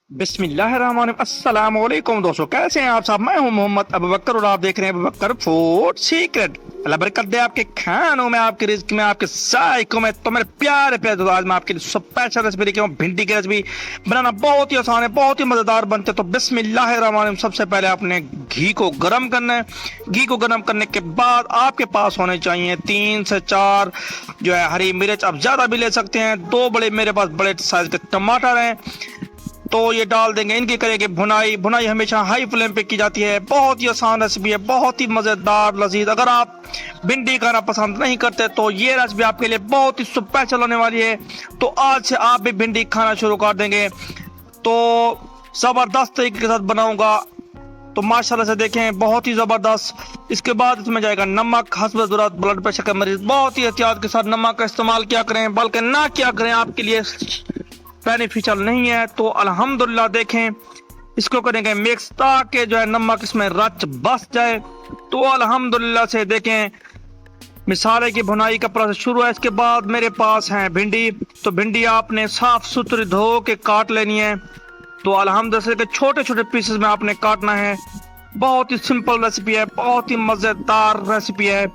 अस्सलामुअलैकुम दोस्तों, कैसे हैं आप सब। मैं हूं मोहम्मद अबू बकर और आप देख रहे हैं अबू बकर फूड सीक्रेट। अल्लाह बरकत दे आपके खानों में, आपके रिज्क में, आपके जायकों में। तो मेरे प्यारे प्यारे दोस्तों, आज मैं आपके लिए स्पेशल रेसिपी लेके आया हूं। भिंडी की रेसिपी बनाना बहुत ही आसान है, बहुत ही मजेदार बनते। तो बिस्मिल्लाहिर्रहमानिर्रहीम। सबसे पहले आपने घी को गर्म करना है। घी को गर्म करने के बाद आपके पास होने चाहिए 3 से 4 जो है हरी मिर्च। आप ज्यादा भी ले सकते हैं। 2 बड़े मेरे पास बड़े साइज के टमाटर हैं, तो ये डाल देंगे। इनकी करेंगे भुनाई। भुनाई हमेशा हाई फ्लेम पे की जाती है। बहुत ही आसान रेसिपी है, बहुत ही मजेदार लजीज। अगर आप भिंडी खाना पसंद नहीं करते तो ये रेसिपी आपके लिए बहुत ही स्पेशल होने वाली है। तो आज से आप भी भिंडी खाना शुरू कर देंगे। तो जबरदस्त तरीके के साथ बनाऊंगा, तो माशाल्लाह से देखें, बहुत ही जबरदस्त। इसके बाद इसमें जाएगा नमक हस्ब ज़रूरत। ब्लड प्रेशर के मरीज बहुत ही एहतियात के साथ नमक का इस्तेमाल किया करें, बल्कि ना किया करें, आपके लिए बेनिफिशियल नहीं है। तो अल्हम्दुलिल्लाह देखें, इसको करेंगे मिक्स ताकि जो है नमक इसमें रच बस जाए। तो अल्हम्दुलिल्लाह से देखें, मिसाले की भुनाई का प्रोसेस शुरू है। इसके बाद मेरे पास है भिंडी। तो भिंडी आपने साफ सुथरी धो के काट लेनी है। तो अल्हम्दुलिल्लाह से छोटे छोटे पीसेस में आपने काटना है। बहुत ही सिंपल रेसिपी है, बहुत ही मजेदार रेसिपी है,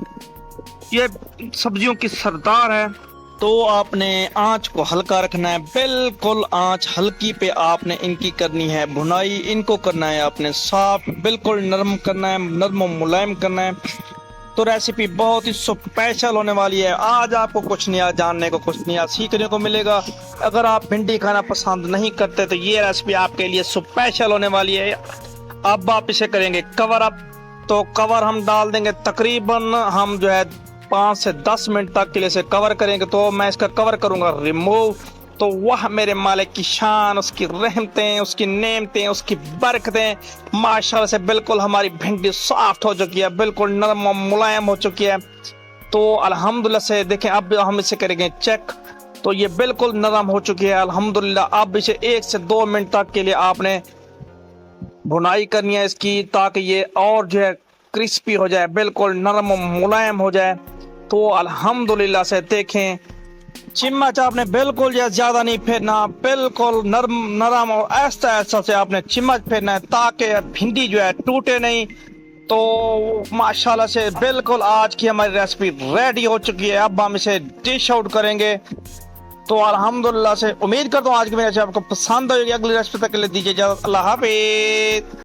ये सब्जियों की सरदार है। तो आपने आंच को हल्का रखना है, बिल्कुल आंच हल्की पे आपने इनकी करनी है भुनाई। इनको करना है आपने साफ, बिल्कुल नरम करना है, नरम मुलायम करना है। तो रेसिपी बहुत ही स्पेशल होने वाली है। आज आपको कुछ नया जानने को, कुछ नया सीखने को मिलेगा। अगर आप भिंडी खाना पसंद नहीं करते तो ये रेसिपी आपके लिए स्पेशल होने वाली है। अब आप इसे करेंगे कवर अप। तो कवर हम डाल देंगे, तकरीबन हम जो है 5 से 10 मिनट तक के लिए इसे कवर करेंगे। तो मैं इसका कवर करूंगा रिमूव। तो वह मेरे मालिक की शान, उसकी रहमतें, उसकी नेमतें, उसकी बरकतें, माशाल्लाह से बिल्कुल हमारी भिंडी सॉफ्ट हो चुकी है, बिल्कुल नरम और मुलायम हो चुकी है। तो अल्हम्दुलिल्लाह से देखें, अब हम इसे करेंगे चेक। तो ये बिल्कुल नरम हो चुकी है अल्हम्दुलिल्लाह। अब इसे 1 से 2 मिनट तक के लिए आपने भुनाई करनी है इसकी, ताकि ये और जो है क्रिस्पी हो जाए, बिल्कुल नरम और मुलायम हो जाए। तो अल्हम्दुलिल्लाह से देखें, चम्मच आपने बिल्कुल ज्यादा नहीं फेरना, बिल्कुल नरम और ऐसा ऐसा से आपने चम्मच फेरना है, ताकि भिंडी जो है टूटे नहीं। तो माशाल्लाह से बिल्कुल आज की हमारी रेसिपी रेडी हो चुकी है। अब हम इसे डिश आउट करेंगे। तो अल्हम्दुलिल्लाह से उम्मीद करता हूँ आज की मेरी रेसिपी आपको पसंद आएगी। अगली रेसिपी तक के लिए दीजिए इजाजत। अल्लाह हाफिज।